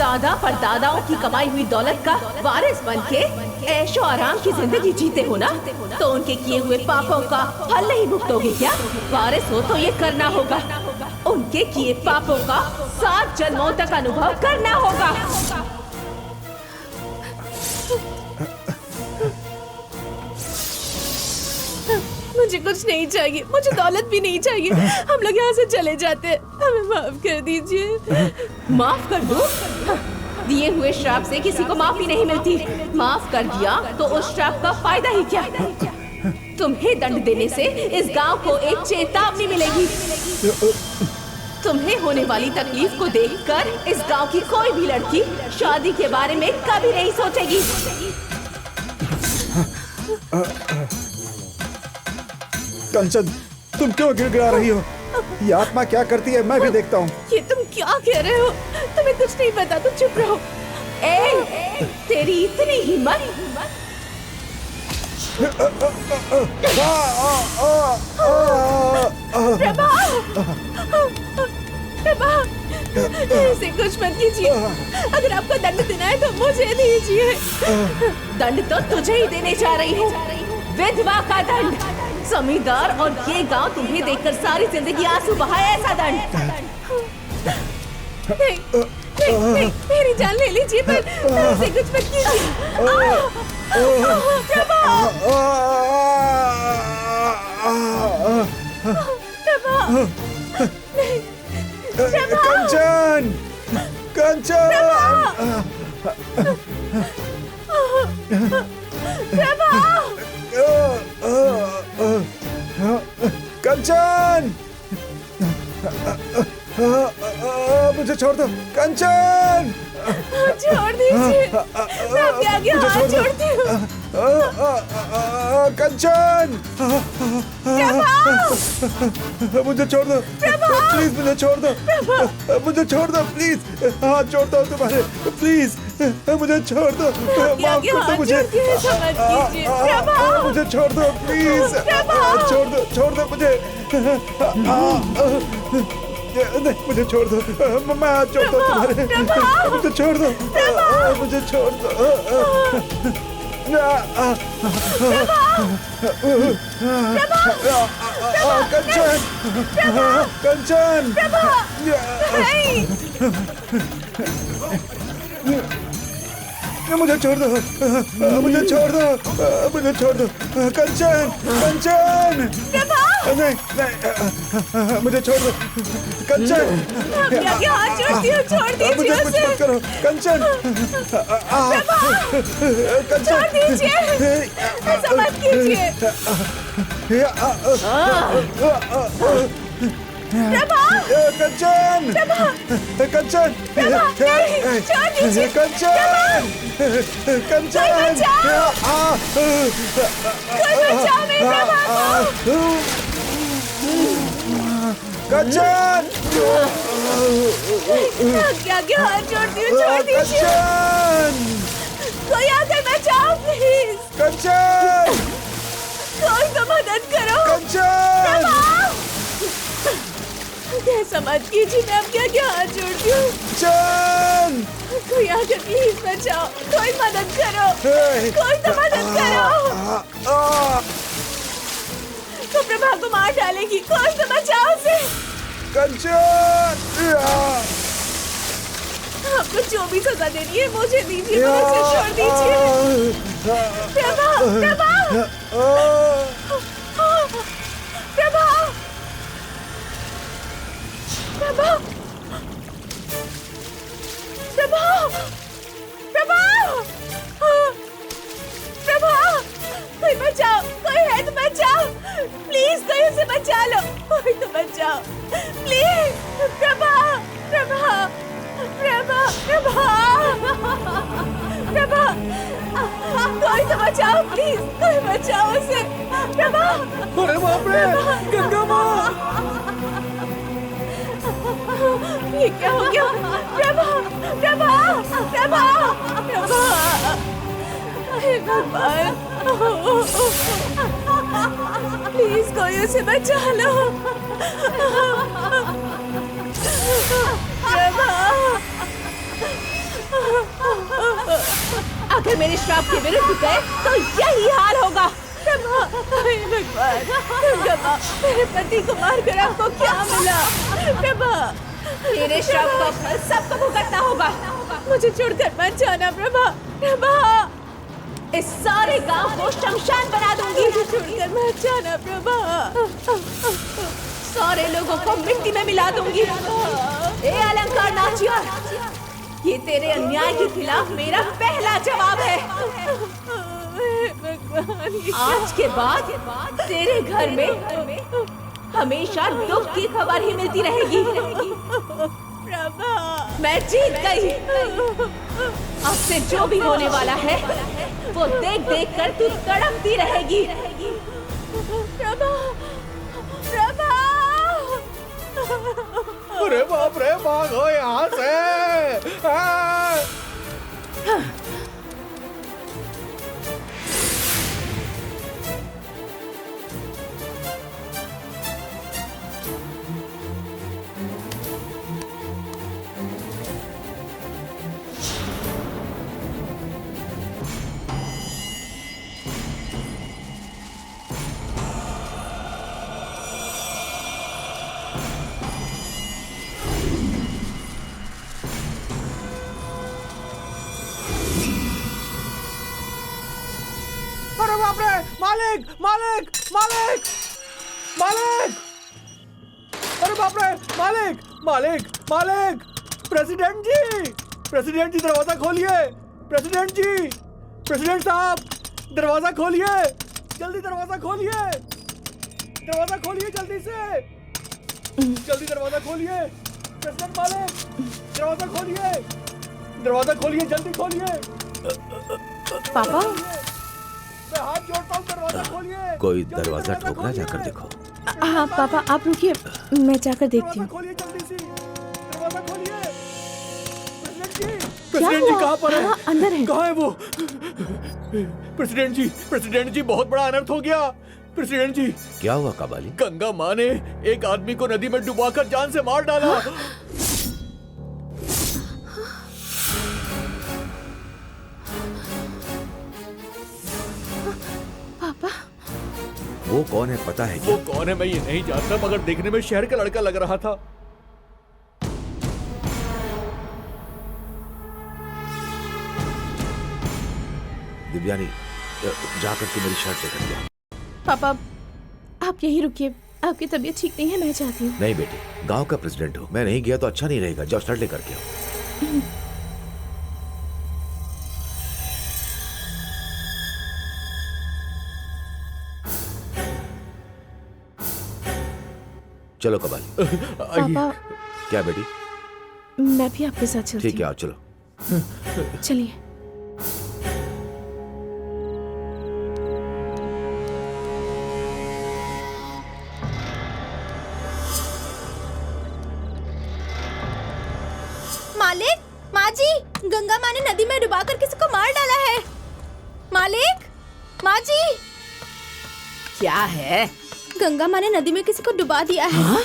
दादा परदादाओं की कमाई हुई दौलत का वारिस बनके ऐशो आराम की जिंदगी जीते हो ना, तो उनके किए हुए पापों का फल नहीं भुगतोगे क्या? वारिस हो तो ये करना होगा, उनके किए पापों का 7 जन्मों तक अनुभव करना होगा। मुझे कुछ नहीं चाहिए, मुझे दौलत भी नहीं चाहिए। हम लोग यहाँ से चले जाते हैं, हमें माफ कर दीजिए। माफ कर दूं? दिए हुए श्राप से किसी को माफी नहीं मिलती। माफ कर दिया तो उस श्राप का फायदा ही क्या? तुम्हें दंड देने से इस गांव को एक चेतावनी मिलेगी। तुम्हें होने वाली तकलीफ को देखकर इस गांव की कोई भी लड़की शादी के बारे में कभी नहीं सोचेगी। कंचन, तुम क्यों गिड़गिड़ा रही हो? ये आत्मा क्या करती है मैं भी देखता हूँ। ये तुम क्या कह रहे हो? तुम्हें कुछ नहीं पता, तुम चुप रहो। तेरी इतनी हिम्मत? प्रभा, प्रभा, ऐसे कुछ मत कीजिए। अगर आपको दंड देना है तो मुझे दीजिए। दंड तो तुझे ही देने जा रही हूँ, विधवा का दंड। जमींदार और ये गांव तुम्हें देखकर सारी जिंदगी आंसू बहाए, ऐसा दंड। नहीं, नहीं, नहीं, मेरी जान ले लीजिए, पर ऐसे कुछ मत कीजिए। प्रभा, प्रभा, नहीं, कंचन, कंचन, कंचन, मुझे छोड़ दो। कंचन, छोड़ दीजिए, मैं आपके आगे हाथ जोड़ती हूँ। कंचन, मुझे छोड़ दो प्लीज, मुझे छोड़ दो, मुझे छोड़ दो प्लीज, हाथ जोड़ता हूँ तुम्हारे, प्लीज मुझे छोड़ दो, माफ कर दो मुझे, मुझे छोड़ दो प्लीज, छोड़ दो मुझे, नहीं मुझे छोड़ दो, मैं हाथ जोड़ता हूँ तुम्हारे, मुझे छोड़ दो, मुझे छोड़ दो। कंचन, कंचन, मुझे छोड़ दो, मुझे छोड़ दो, मुझे छोड़ दो। कंचन, कंचन, नहीं नहीं, मुझे छोड़ दो। कंचन, हाथ जोड़ती हूँ, छोड़ दीजिए मुझे कुछ मत करो। कंचन, कंचन, छोड़ दीजिए, ऐसा मत कीजिए। कंचन, कंचन, छोड़ दीजिए। कंचन, कंचन, कोई बचाओ मेरी प्रभा को। कंचन, क्या हाथ जोड़ती हूँ, छोड़ दीजिए। कोई आकर बचाओ प्लीज। कंचन, कोई तो मदद करो। कंचन, ऐसा मत कीजिए, मैं आपके आगे हाथ जोड़ती हूँ। कंचन, कोई आकर प्लीज बचाओ, कोई मदद करो, कोई तो मदद करो। तो प्रभा को मार डालेगी, कोई तो बचाओ उसे। कंचन, आपको जो भी सजा देनी है मुझे दीजिए, मुझे छोड़ दीजिए। प्रभा, प्रभा, प्रभा, प्रभा, प्रभा, प्रभा, प्रभा, कोई बचाओ, कोई है तो बचाओ, प्लीज कोई उसे बचा लो, कोई तो बचाओ, प्लीज। प्रभा, प्रभा, प्रभा, प्रभा, प्रभा, कोई तो बचाओ प्लीज, कोई बचाओ उसे। प्रभा, अरे बाप रे, गंगा माँ, ये क्या हो गया? प्रभा, प्रभा, प्रभा, प्रभा, हे भगवान, प्लीज कोई उसे बचा लो। प्रभा, अगर मेरे श्राप के विरुद्ध गए तो यही हाल होगा। प्रभा, हे भगवान, दुर्गा माँ, मेरे पति को मारकर आपको क्या मिला? प्रभा, मेरे श्राप का फल सबको भुगतना होगा। मुझे छोड़कर मत जाना प्रभा। प्रभा, इस सारे गांव को शमशान बना दूंगी। मुझे छोड़कर मत जाना प्रभा। सारे लोगों को मिट्टी में मिला दूंगी। ए अलंकार नाचिया, ये तेरे अन्याय के खिलाफ मेरा पहला जवाब है। आज के बाद तेरे घर में हमेशा दुख की खबर ही मिलती रहेगी। मैं जीत गई। अब से जो भी होने वाला है वो देख देख कर तू तड़पती रहेगी। प्रभा, प्रभा। अरे बाप रे, भागो यहाँ से। मालिक, मालिक, मालिक, मालिक! अरे बाप रे, मालिक, मालिक, मालिक! प्रेसिडेंट जी दरवाजा खोलिए। प्रेसिडेंट जी, प्रेसिडेंट साहब, दरवाजा खोलिए, जल्दी दरवाजा खोलिए, दरवाजा खोलिए जल्दी से, जल्दी दरवाजा खोलिए। प्रेसिडेंट मालिक, दरवाजा खोलिए, दरवाजा खोलिए, जल्दी खोलिए। पापा, मैं हाथ जोड़ता हूँ, दरवाजा खोलिए। कोई दरवाजा ठोकना, जाकर देखो। हाँ पापा, आप रुकिए, मैं जाकर देखती हूँ। खोलिए जल्दी से, दरवाजा खोलिए। प्रेसिडेंट क्या जी हुआ? कहाँ पर है? हाँ, अंदर है। कहाँ है वो? प्रेसिडेंट जी बहुत बड़ा अनर्थ हो गया। प्रेसिडेंट जी, क्या हुआ काबाली? गंगा माँ ने एक आदमी को नदी में डुबाकर जान से मार डाला। पापा, वो कौन है पता है क्या? वो कौन है मैं ये नहीं जानता, मगर देखने में शहर का लड़का लग रहा था। दिव्यानी, जाकर के मेरी शर्ट लेकर के आ। पापा, आप यहीं रुकिए, आपकी तबीयत ठीक नहीं है, मैं चाहती हूँ। नहीं बेटी, गांव का प्रेसिडेंट हूँ, मैं नहीं गया तो अच्छा नहीं रहेगा। जाओ शर्ट लेकर के आओ। चलो कबाली। पापा, क्या बेटी? मैं भी आपके साथ चलती ठीक है, आओ चलो। हूँ। चलिए। मालिक, माँ जी, गंगा माँ ने नदी में डुबाकर किसी को मार डाला है। मालिक, माँ जी, क्या है? गंगा माँ ने नदी में किसी को डुबा दिया है। हाँ?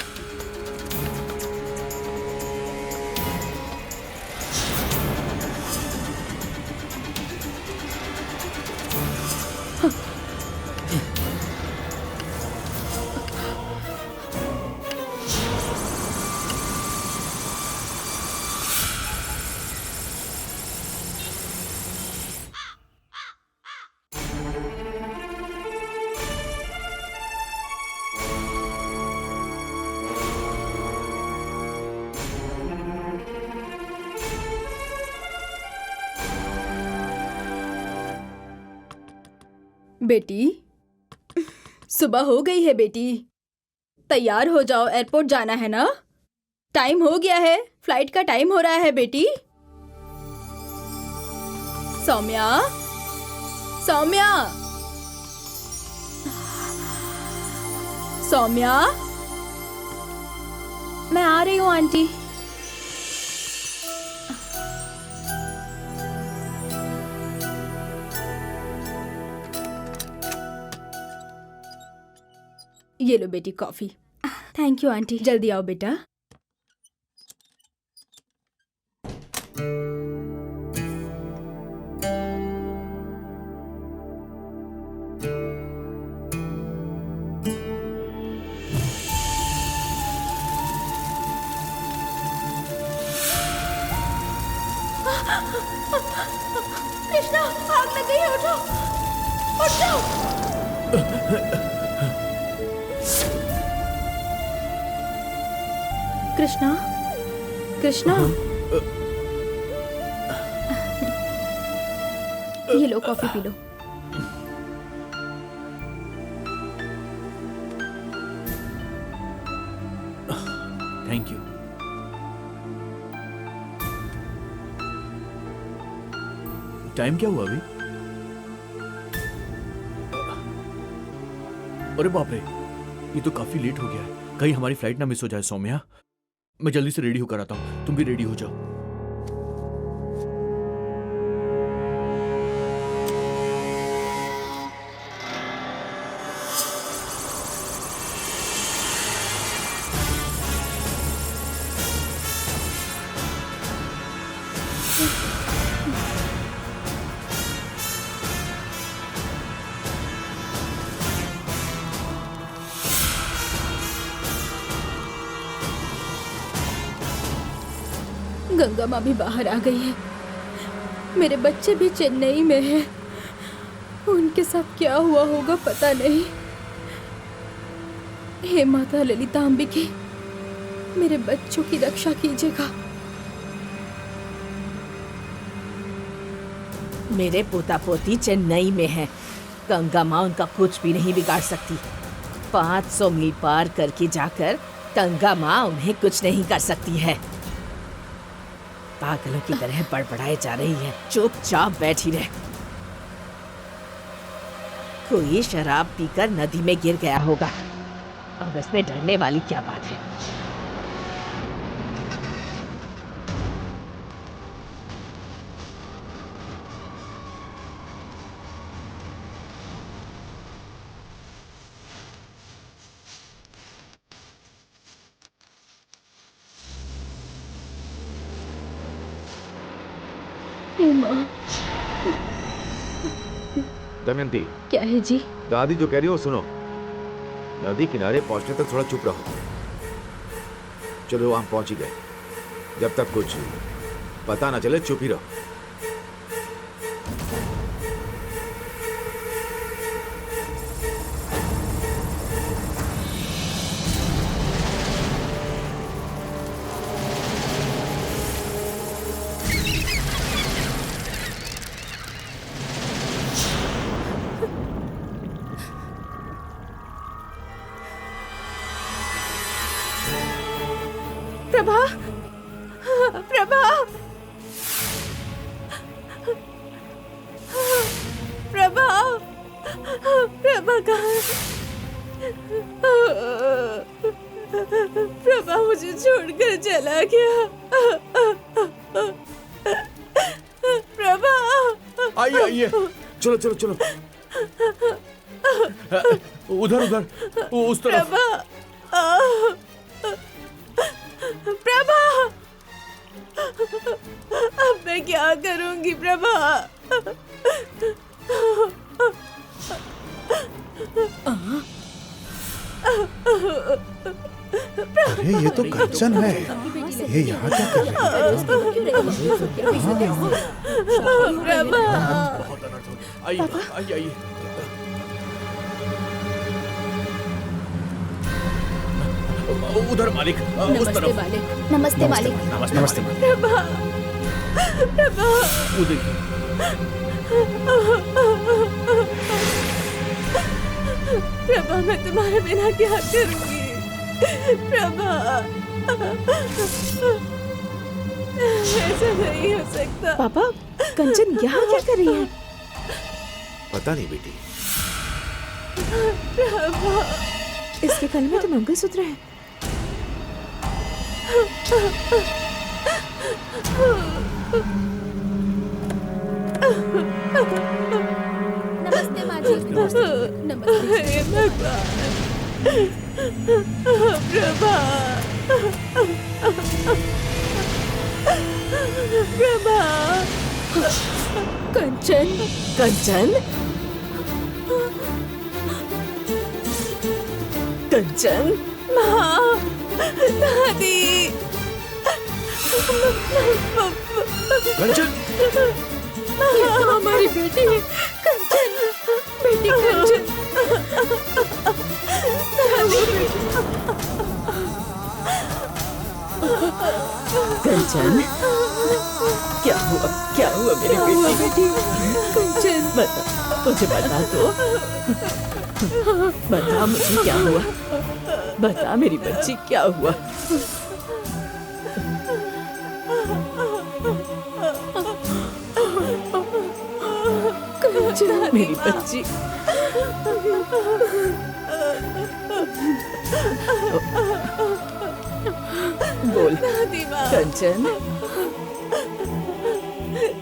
बेटी, सुबह हो गई है बेटी, तैयार हो जाओ, एयरपोर्ट जाना है ना। टाइम हो गया है, फ्लाइट का टाइम हो रहा है बेटी। सौम्या, सौम्या, सौम्या, मैं आ रही हूँ आंटी। ये लो बेटी कॉफी। थैंक यू आंटी, जल्दी आओ बेटा। कृष्णा, आग लग गई है, उठो, उठ जाओ। कृष्णा, कृष्णा, ये लो, कॉफी पी लो। Thank you. टाइम क्या हुआ अभी? अरे बाप रे, ये तो काफी लेट हो गया है। कहीं हमारी फ्लाइट ना मिस हो जाए सौम्या। मैं जल्दी से रेडी होकर आता हूँ, तुम भी रेडी हो जाओ। गंगा माँ भी बाहर आ गई है। मेरे बच्चे भी चेन्नई में हैं। उनके साथ क्या हुआ होगा पता नहीं। हे माता ललितांबिके, मेरे बच्चों की रक्षा कीजिएगा। मेरे पोता पोती चेन्नई में हैं। गंगा माँ उनका कुछ भी नहीं बिगाड़ सकती। 500 मील पार करके जाकर गंगा माँ उन्हें कुछ नहीं कर सकती है। पागलों की तरह बड़बड़ाए जा रही है। चुपचाप बैठी रह। कोई शराब पीकर नदी में गिर गया होगा। अब इसमें डरने वाली क्या बात है? हे माँ, दमयंती, क्या है जी? दादी जो कह रही हो सुनो। नदी किनारे पहुंचने तक थोड़ा चुप रहो। चलो हम पहुंच ही गए। जब तक कुछ पता ना चले चुप ही रहो। प्रभा, प्रभा, प्रभा, प्रभा कहाँ है? प्रभा मुझे छोड़कर चला गया। प्रभा, आइए आइए, चलो चलो चलो। उधर उधर, उस तरफ। प्रभा, प्रभा, अब मैं क्या करूंगी प्रभा? अरे ये तो कंचन है। ये यहाँ क्या कर रही है? प्रभा, बहुत अनर्थ हो गया। आइए आइए आइए। उधर मालिक, उस नमस्ते तरफ। मालिक। नमस्ते मालिक। नमस्ते नमस्ते। प्रभा, प्रभा, वो देखिए। प्रभा मैं तुम्हारे बिना क्या करूंगी? प्रभा, ऐसा नहीं हो सकता। पापा, कंचन यहाँ क्या कर रही है? पता नहीं बेटी। प्रभा, इसके गले में तो मंगलसूत्र है। नमस्ते माँ जी। नमस्ते। हे भगवान, प्रभा, प्रभा, कंचन, कंचन, कंचन, माँ, दादी, कंचन, ये तो हमारी बेटी है, कंचन, बेटी कंचन। कंचन, क्या हुआ मेरी बेटी? कंचन, बता, मुझे बता दो, बता मुझे क्या हुआ, बता मेरी बच्ची क्या हुआ? कंचन, मेरी बच्ची, बोल दादी माँ, कंचन।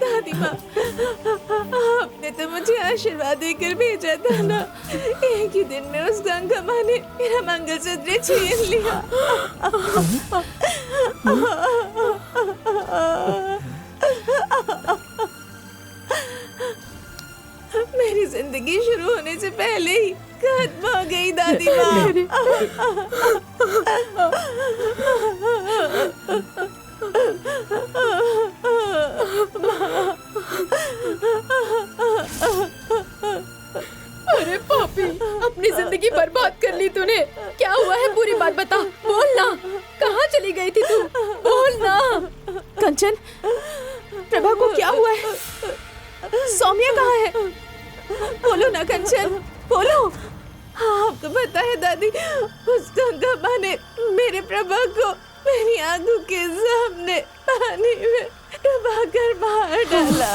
दादी माँ, आपने तो मुझे आशीर्वाद देकर भेजा था ना। एक ही दिन में उस गंगा माँ ने मेरा मंगलसूत्र छीन लिया। मेरी जिंदगी शुरू होने से पहले ही खत्म हो गई दादी माँ। अरे पापी, अपनी जिंदगी बर्बाद कर ली तूने। क्या हुआ है, पूरी बात बता, बोल ना। कहाँ चली गई थी तू, बोल ना। कंचन, प्रभा को क्या हुआ है? सौम्या कहाँ है? बोलो ना कंचन, बोलो। हाँ, आपको पता है दादी, उस गंगा माँ ने मेरे प्रभा को मेरी आंखों के सामने पानी में डुबाकर मार डाला।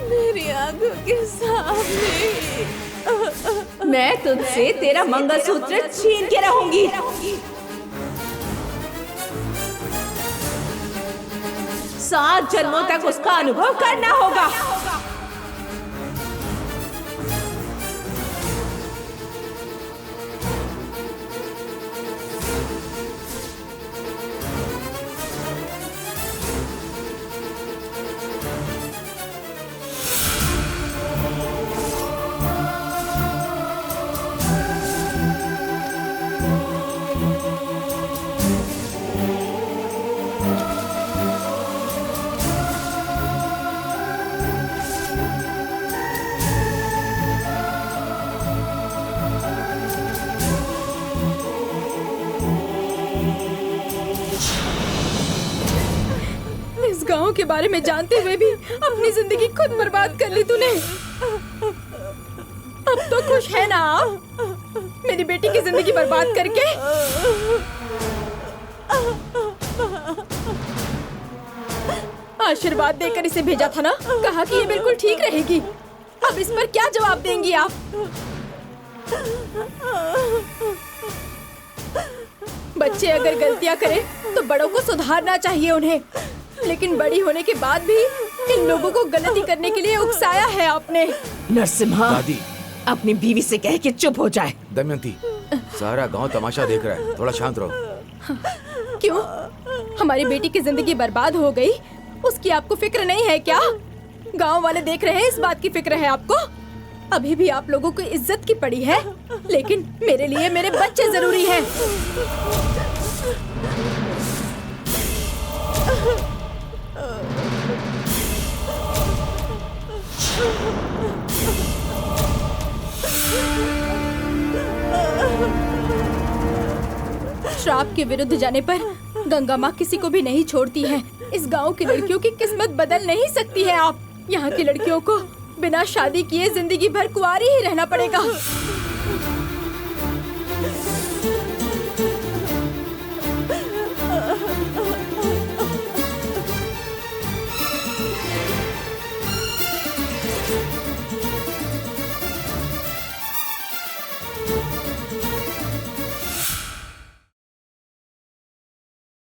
मेरी आंखों के सामने। मैं तुझसे तेरा मंगलसूत्र छीन के रहूंगी। 7 जन्मों तक उसका अनुभव करना होगा। इस गांव के बारे में जानते हुए भी अपनी जिंदगी खुद बर्बाद कर ली तूने। अब तो खुश है ना आप, मेरी बेटी की जिंदगी बर्बाद करके? आशीर्वाद देकर इसे भेजा था ना, कहा कि ये बिल्कुल ठीक रहेगी। अब इस पर क्या जवाब देंगी आप? बच्चे अगर गलतियां करें तो बड़ों को सुधारना चाहिए उन्हें, लेकिन बड़ी होने के बाद भी इन लोगों को गलती करने के लिए उकसाया है आपने। नरसिम्हा, दादी, अपनी बीवी से कह के चुप हो जाए। दमयंती, सारा गांव तमाशा देख रहा है, थोड़ा शांत रहो। क्यों? हमारी बेटी की जिंदगी बर्बाद हो गई, उसकी आपको फिक्र नहीं है क्या? गांव वाले देख रहे हैं, इस बात की फिक्र है आपको? अभी भी आप लोगों को इज्जत की पड़ी है, लेकिन मेरे लिए मेरे बच्चे जरूरी हैं। श्राप के विरुद्ध जाने पर गंगा माँ किसी को भी नहीं छोड़ती है। इस गांव की लड़कियों की किस्मत बदल नहीं सकती है आप। यहाँ की लड़कियों को बिना शादी किए जिंदगी भर कुंवारी ही रहना पड़ेगा।